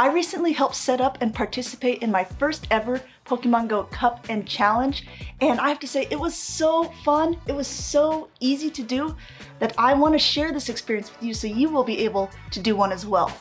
I recently helped set up and participate in my first ever Pokemon Go Cup and Challenge, and I have to say it was so fun, it was so easy to do that I want to share this experience with you so you will be able to do one as well.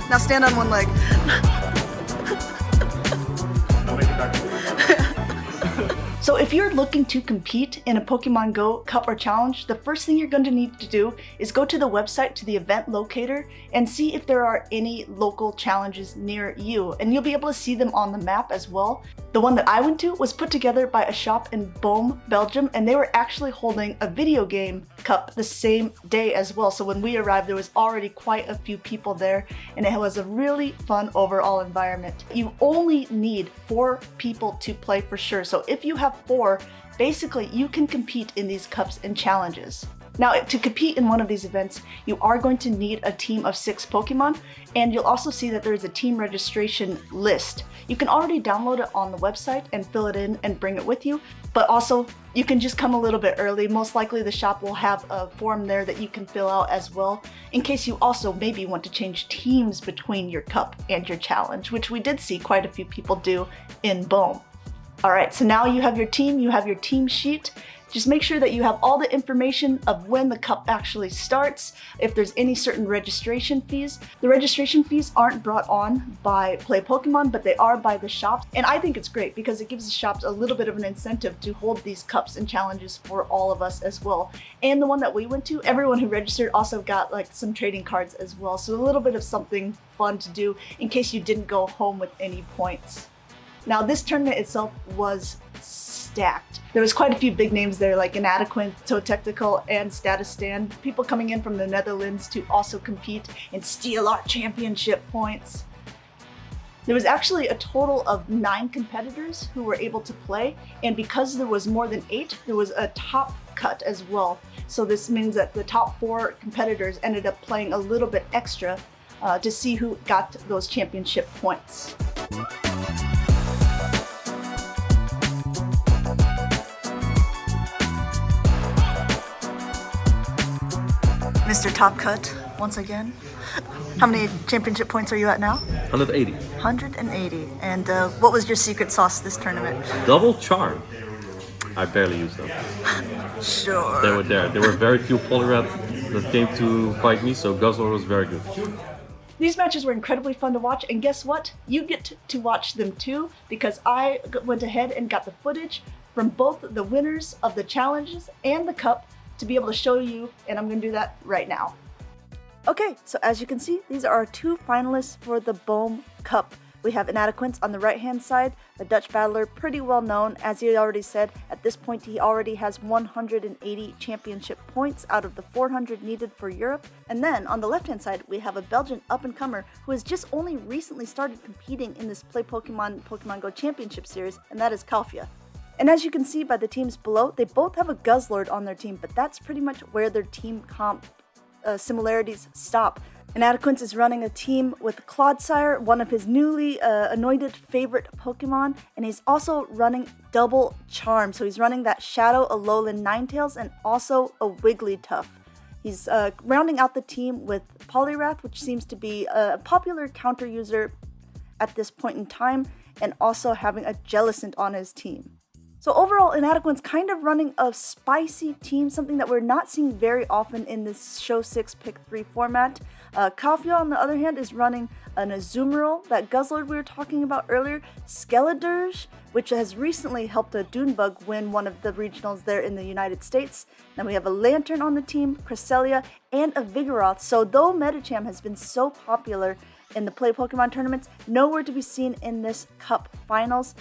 Now stand on one leg. So if you're looking to compete in a Pokemon Go Cup or Challenge, the first thing you're going to need to do is go to the website, to the event locator, and see if there are any local challenges near you. And you'll be able to see them on the map as well. The one that I went to was put together by a shop in Belgium, and they were actually holding a video game cup the same day as well. So when we arrived, there was already quite a few people there, and it was a really fun overall environment. You only need 4 people to play for sure. So if you have 4, basically you can compete in these cups and challenges. Now, to compete in one of these events, you are going to need a team of 6 Pokemon, and you'll also see that there is a team registration list. You can already download it on the website and fill it in and bring it with you, but also you can just come a little bit early. Most likely the shop will have a form there that you can fill out as well, in case you also maybe want to change teams between your cup and your challenge, which we did see quite a few people do in Bohm. All right, so now you have your team sheet. Just make sure that you have all the information of when the cup actually starts, if there's any certain registration fees. The registration fees aren't brought on by Play Pokemon, but they are by the shops. And I think it's great because it gives the shops a little bit of an incentive to hold these cups and challenges for all of us as well. And the one that we went to, everyone who registered also got like some trading cards as well. So a little bit of something fun to do in case you didn't go home with any points. Now, this tournament itself was stacked. There was quite a few big names there, like Inadequate, Totectical, and Status Stand. People coming in from the Netherlands to also compete and steal our championship points. There was actually a total of 9 competitors who were able to play, and because there was more than 8, there was a top cut as well. So this means that the top 4 competitors ended up playing a little bit extra to see who got those championship points. Mr. Top Cut, once again. How many championship points are you at now? 180. 180. And what was your secret sauce this tournament? Double charm. I barely used them. Sure. They were there. There were very few Poliwrath that came to fight me, so Guzzler was very good. These matches were incredibly fun to watch, and guess what? You get to watch them too, because I went ahead and got the footage from both the winners of the challenges and the cup to be able to show you, and I'm going to do that right now. Okay, so as you can see, these are our 2 finalists for the Bohm Cup. We have Inadequate on the right-hand side, the Dutch battler, pretty well known. As he already said, at this point he already has 180 championship points out of the 400 needed for Europe. And then on the left-hand side, we have a Belgian up-and-comer who has just only recently started competing in this Play Pokemon Go Championship Series, and that is Calfia. And as you can see by the teams below, they both have a Guzzlord on their team, but that's pretty much where their team comp similarities stop. Inadequate is running a team with Clodsire, one of his newly anointed favorite Pokemon, and he's also running Double Charm. So he's running that Shadow Alolan Ninetales and also a Wigglytuff. He's rounding out the team with Poliwrath, which seems to be a popular counter user at this point in time, and also having a Jellicent on his team. So overall, Inadequate's kind of running a spicy team, something that we're not seeing very often in this Show 6 Pick 3 format. Calfia, on the other hand, is running an Azumarill, that Guzzlord we were talking about earlier, Skeledirge, which has recently helped a Dunebug win one of the regionals there in the United States. Then we have a Lantern on the team, Cresselia, and a Vigoroth. So though Medicham has been so popular in the Play Pokemon tournaments, nowhere to be seen in this Cup Finals.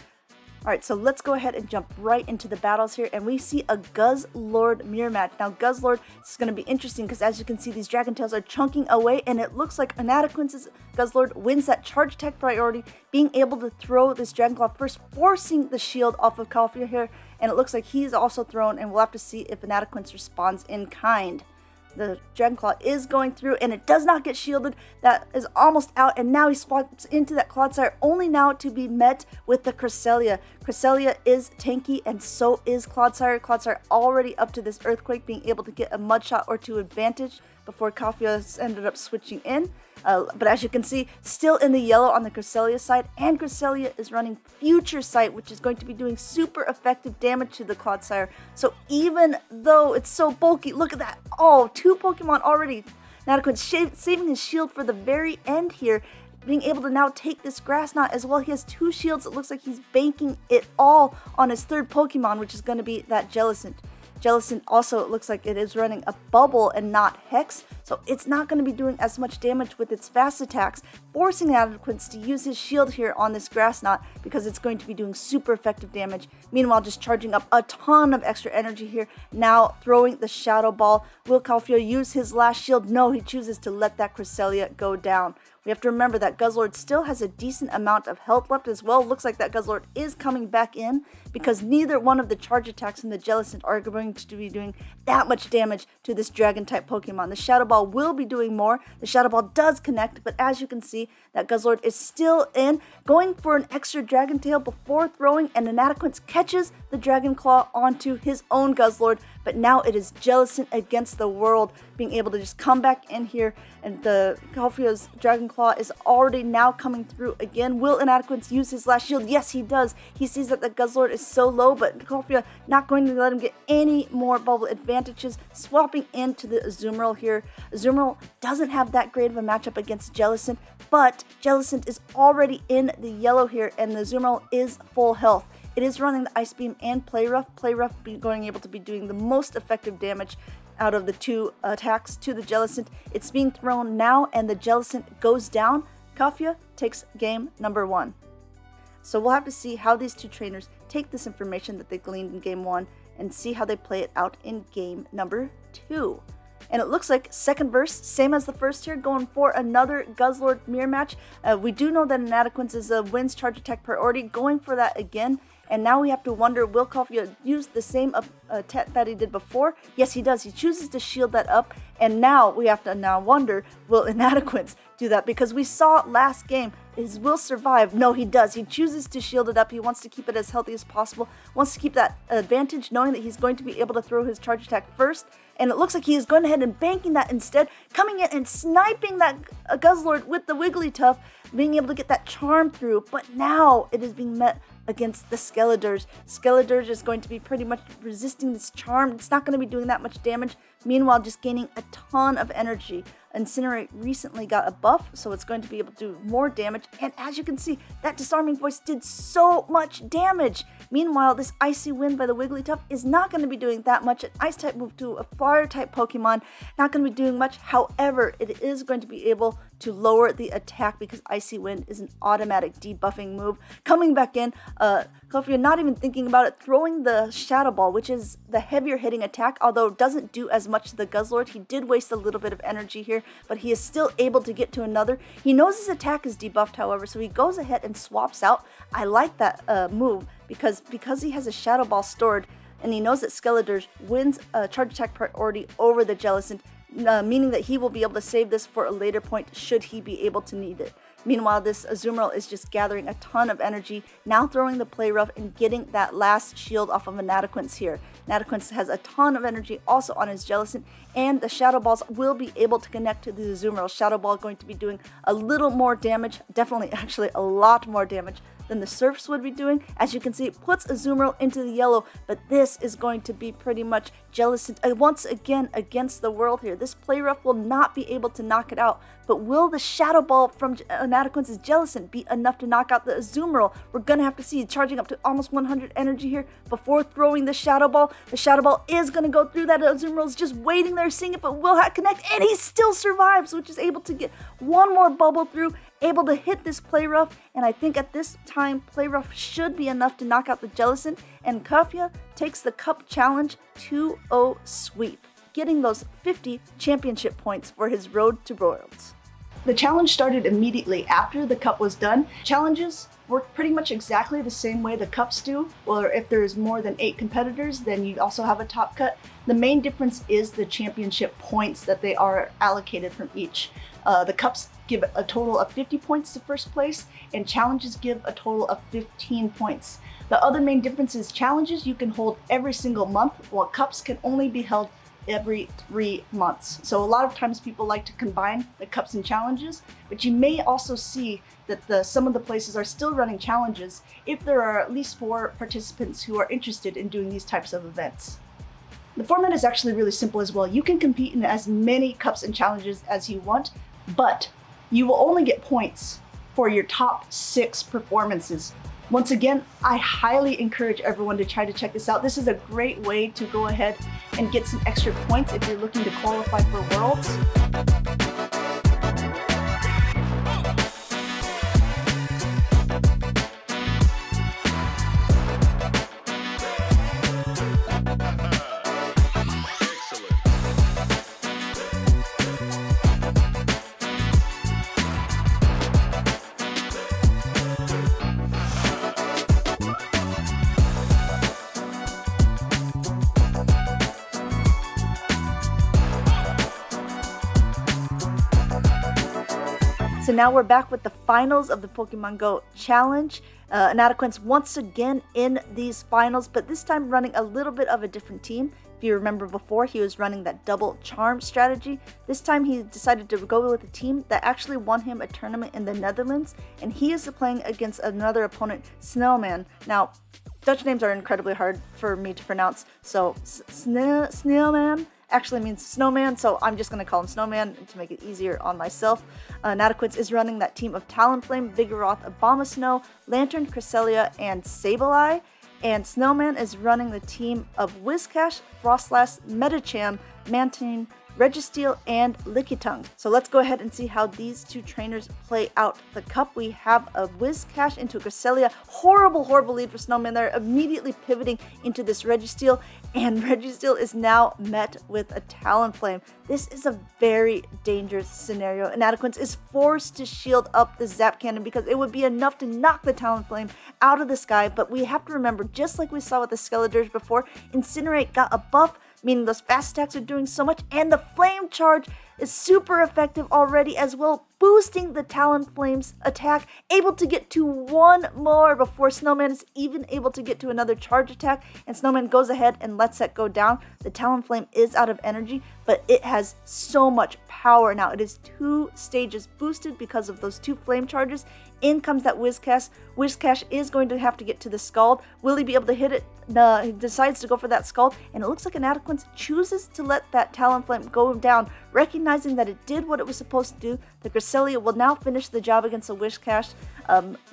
Alright, so let's go ahead and jump right into the battles here, and we see a Guzzlord mirror match. Now Guzzlord, this is going to be interesting because as you can see, these Dragon Tails are chunking away, and it looks like Inadequate's Guzzlord wins that charge attack priority, being able to throw this Dragon Claw first, forcing the shield off of Calfia here, and it looks like he's also thrown, and we'll have to see if Inadequence responds in kind. The Dragon Claw is going through, and it does not get shielded. That is almost out, and now he swaps into that Clodsire, only now to be met with the Cresselia. Cresselia is tanky, and so is Clodsire. Clodsire already up to this Earthquake, being able to get a mud shot or two advantage before Kafia ended up switching in. But as you can see, still in the yellow on the Cresselia side, and Cresselia is running Future Sight, which is going to be doing super effective damage to the Clodsire. So even though it's so bulky, look at that. Oh, 2 Pokemon already. Inadequence saving his shield for the very end here, being able to now take this Grass Knot as well. He has 2 shields. It looks like he's banking it all on his 3rd Pokemon, which is going to be that Jellicent. Jellicent also, it looks like it is running a Bubble and not Hex, so it's not going to be doing as much damage with its fast attacks, forcing Inadequence to use his shield here on this Grass Knot because it's going to be doing super effective damage. Meanwhile, just charging up a ton of extra energy here, now throwing the Shadow Ball. Will Calfio use his last shield? No, he chooses to let that Cresselia go down. We have to remember that Guzzlord still has a decent amount of health left as well. Looks like that Guzzlord is coming back in because neither one of the charge attacks from the Jellicent are going to be doing that much damage to this Dragon-type Pokemon. The Shadow Ball will be doing more. The Shadow Ball does connect, but as you can see, that Guzzlord is still in, going for an extra Dragon Tail before throwing, and Inadequence catches the Dragon Claw onto his own Guzzlord, but now it is Jellicent against the world, being able to just come back in here, and the Calfio's Dragon Claw is already now coming through again. Will Inadequence use his last shield? Yes, he does. He sees that the Guzzlord is so low, but Calfio not going to let him get any more bubble advantages, swapping into the Azumarill here. Azumarill doesn't have that great of a matchup against Jellicent, but Jellicent is already in the yellow here, and the Azumarill is full health. It is running the Ice Beam and Play Rough. Play Rough going able to be doing the most effective damage out of the 2 attacks to the Jellicent. It's being thrown now, and the Jellicent goes down. Kafia takes game number 1. So we'll have to see how these 2 trainers take this information that they gleaned in game 1 and see how they play it out in game number 2. And it looks like second verse, same as the first here, going for another Guzzlord mirror match. We do know that Inadequence is a wins charge attack priority, going for that again. And now we have to wonder, will Calfio use the same attack that he did before? Yes, he does. He chooses to shield that up. And now we have to wonder, will Inadequence do that? Because we saw last game, his will survive. No, he does. He chooses to shield it up. He wants to keep it as healthy as possible. Wants to keep that advantage, knowing that he's going to be able to throw his charge attack first. And it looks like he is going ahead and banking that instead, coming in and sniping that Guzzlord with the Wigglytuff, being able to get that charm through. But now it is being met against the Skeledurs. Skeledurs is going to be pretty much resisting this charm. It's not going to be doing that much damage. Meanwhile, just gaining a ton of energy. Incinerate recently got a buff, so it's going to be able to do more damage. And as you can see, that Disarming Voice did so much damage. Meanwhile, this Icy Wind by the Wigglytuff is not going to be doing that much. An Ice-type move to a Fire-type Pokemon, not going to be doing much. However, it is going to be able to lower the attack because Icy Wind is an automatic debuffing move. Coming back in, Calfio not even thinking about it, throwing the Shadow Ball, which is the heavier hitting attack, although it doesn't do as much to the Guzzlord. He did waste a little bit of energy here, but he is still able to get to another. He knows his attack is debuffed, however, so he goes ahead and swaps out. I like that move because he has a Shadow Ball stored, and he knows that Skeledurs wins a charge attack priority over the Jellicent, meaning that he will be able to save this for a later point should he be able to need it. Meanwhile, this Azumarill is just gathering a ton of energy, now throwing the Play Rough and getting that last shield off of Inadequence here. Inadequence has a ton of energy also on his Jellicent, and the Shadow Balls will be able to connect to the Azumarill. Shadow Ball going to be doing a little more damage, definitely actually a lot more damage than the Surfs would be doing. As you can see, it puts Azumarill into the yellow, but this is going to be pretty much Jellicent once again against the world here. This Play Rough will not be able to knock it out, but will the Shadow Ball from Inadequence's Jellicent be enough to knock out the Azumarill? We're gonna have to see, charging up to almost 100 energy here before throwing the Shadow Ball. The Shadow Ball is gonna go through that. Azumarill is just waiting there, seeing if it will connect, and he still survives, which is able to get one more bubble through, able to hit this Play Rough, and I think at this time, Play Rough should be enough to knock out the Jellicent, and Kafia takes the Cup Challenge 2-0 sweep, getting those 50 championship points for his road to Worlds. The challenge started immediately after the cup was done. Challenges work pretty much exactly the same way the cups do, or if there's more than 8 competitors, then you also have a top cut. The main difference is the championship points that they are allocated from each. The cups give a total of 50 points to first place, and challenges give a total of 15 points. The other main difference is challenges you can hold every single month, while cups can only be held every 3 months. So a lot of times people like to combine the cups and challenges, but you may also see that some of the places are still running challenges if there are at least 4 participants who are interested in doing these types of events. The format is actually really simple as well. You can compete in as many cups and challenges as you want, but you will only get points for your top 6 performances. Once again, I highly encourage everyone to try to check this out. This is a great way to go ahead and get some extra points if you're looking to qualify for Worlds. So now we're back with the finals of the Pokemon Go Challenge. Inadequence once again in these finals, but this time running a little bit of a different team. If you remember before, he was running that double charm strategy. This time he decided to go with a team that actually won him a tournament in the Netherlands, and he is playing against another opponent, Snowman. Now, Dutch names are incredibly hard for me to pronounce, so Snowman actually means snowman, so I'm just going to call him Snowman to make it easier on myself. Inadequence is running that team of Talonflame, Vigoroth, Abomasnow, Lantern, Cresselia, and Sableye. And Snowman is running the team of Whiscash, Frostlass, Medicham, Mantine, Registeel, and Lickitung. So let's go ahead and see how these 2 trainers play out the cup. We have a Whiscash into a Cresselia. Horrible lead for Snowman. They're immediately pivoting into this Registeel, and Registeel is now met with a Talonflame. This is a very dangerous scenario. Inadequence is forced to shield up the Zap Cannon because it would be enough to knock the Talonflame out of the sky, but we have to remember, just like we saw with the Skeledurs before, Incinerate got a buff, meaning those fast attacks are doing so much, and the Flame Charge is super effective already as well, boosting the Talonflame's attack, able to get to 1 more before Snowman is even able to get to another charge attack, and Snowman goes ahead and lets that go down. The Talonflame is out of energy, but it has so much power now. It is 2 stages boosted because of those 2 flame charges. In comes that Whiscash. Whiscash is going to have to get to the Scald. Will he be able to hit it? No, he decides to go for that Scald, and it looks like Inadequence chooses to let that Talonflame go down, recognizing that it did what it was supposed to do. The Cresselia will now finish the job against the Whiscash.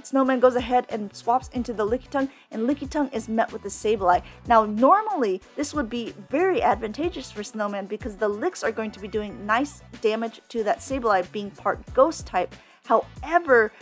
Snowman goes ahead and swaps into the Lickitung, and Lickitung is met with the Sableye. Now, normally, this would be very advantageous for Snowman because the Licks are going to be doing nice damage to that Sableye, being part Ghost type. However,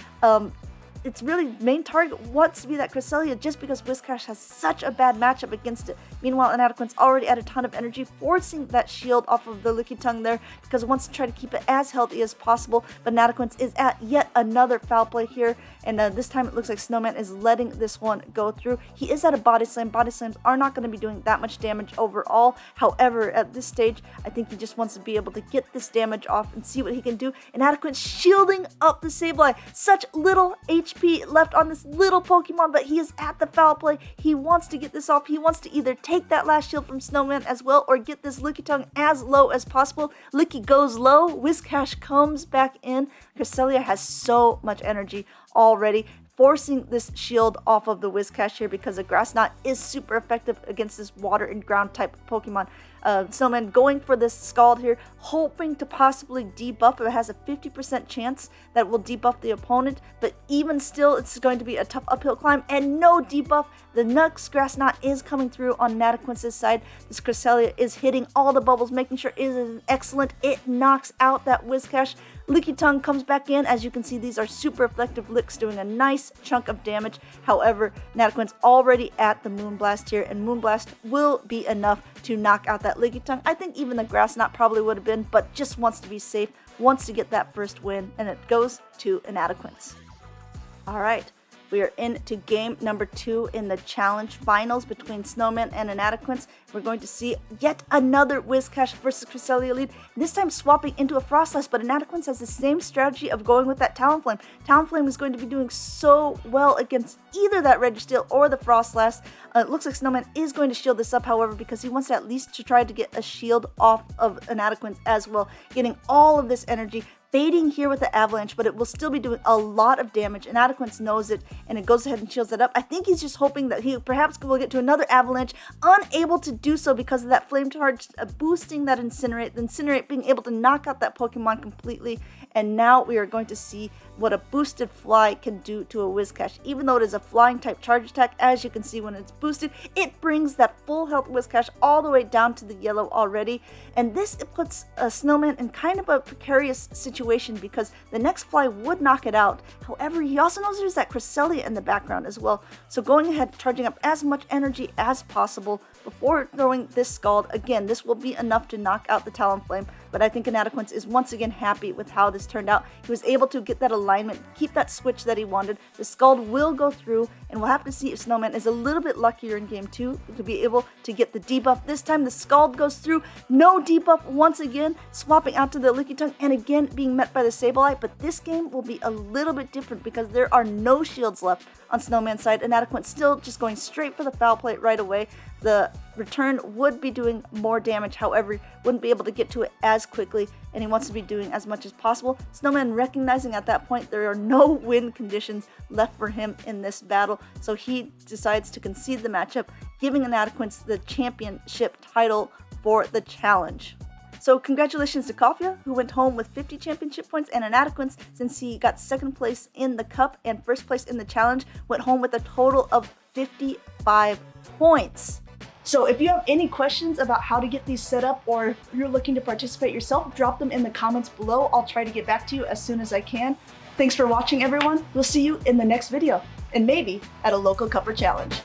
its really main target wants to be that Cresselia just because Whiscash has such a bad matchup against it. Meanwhile, Inadequence already had a ton of energy, forcing that shield off of the Lickitung there because it wants to try to keep it as healthy as possible. But Inadequence is at yet another foul play here, and this time it looks like Snowman is letting this one go through. He is at a Body Slam. Body Slams are not going to be doing that much damage overall. However, at this stage, I think he just wants to be able to get this damage off and see what he can do. Inadequence shielding up the Sableye. Such little HP left on this little Pokemon, but he is at the foul play. He wants to get this off. He wants to either take that last shield from Snowman as well or get this Lickitung as low as possible. Licky goes low. Whiscash comes back in. Cresselia has so much energy already, forcing this shield off of the Whiscash here because the Grass Knot is super effective against this water and ground type Pokemon. Snowman going for this Scald here, hoping to possibly debuff. It has a 50% chance that will debuff the opponent, but even still, it's going to be a tough uphill climb and no debuff. The Nux Grass Knot is coming through on Inadequence's side. This Cresselia is hitting all the bubbles, making sure it is excellent. It knocks out that Whiscash. Lickitung comes back in. As you can see, these are super effective licks doing a nice chunk of damage. However, Inadequence already at the Moonblast here, and Moonblast will be enough to knock out that Lickitung. I think even the Grass Knot probably would have been, but just wants to be safe, wants to get that first win, and it goes to Inadequence. Alright, We are into game number 2 in the challenge finals between Snowman and Inadequance. We're going to see yet another Whiscash versus Cresselia lead, this time swapping into a Frostlass, but Inadequance has the same strategy of going with that Talonflame. Talonflame is going to be doing so well against either that Registeel or the Frostlass. It looks like Snowman is going to shield this up, however, because he wants to at least to try to get a shield off of Inadequance as well, getting all of this energy, baiting here with the Avalanche, but it will still be doing a lot of damage. Inadequance knows it, and it goes ahead and shields it up. I think he's just hoping that he perhaps will get to another Avalanche, unable to do so because of that Flame Charge boosting that Incinerate, the Incinerate being able to knock out that Pokemon completely, and now we are going to see what a boosted Fly can do to a Whiscash. Even though it is a flying type charge attack, as you can see when it's boosted, it brings that full health Whiscash all the way down to the yellow already, and this it puts a Snowman in kind of a precarious situation because the next Fly would knock it out. However, he also knows there's that Cresselia in the background as well, so going ahead, charging up as much energy as possible before throwing this Scald. Again, this will be enough to knock out the Talonflame, but I think Inadequance is once again happy with how this turned out. He was able to get that alignment, keep that switch that he wanted. The Scald will go through, and we'll have to see if Snowman is a little bit luckier in game 2 to be able to get the debuff. This time the Scald goes through, no debuff once again, swapping out to the Licky Tongue, and again being met by the Sableye, but this game will be a little bit different because there are no shields left on Snowman's side. Inadequate still just going straight for the foul plate right away. The return would be doing more damage, however, wouldn't be able to get to it as quickly, and he wants to be doing as much as possible. Snowman recognizing at that point there are no win conditions left for him in this battle, so he decides to concede the matchup, giving Inadequance the championship title for the challenge. So congratulations to Kafia, who went home with 50 championship points, and Inadequance, since he got second place in the cup and first place in the challenge, went home with a total of 55 points. So if you have any questions about how to get these set up, or if you're looking to participate yourself, drop them in the comments below. I'll try to get back to you as soon as I can. Thanks for watching, everyone. We'll see you in the next video, and maybe at a local cup or challenge.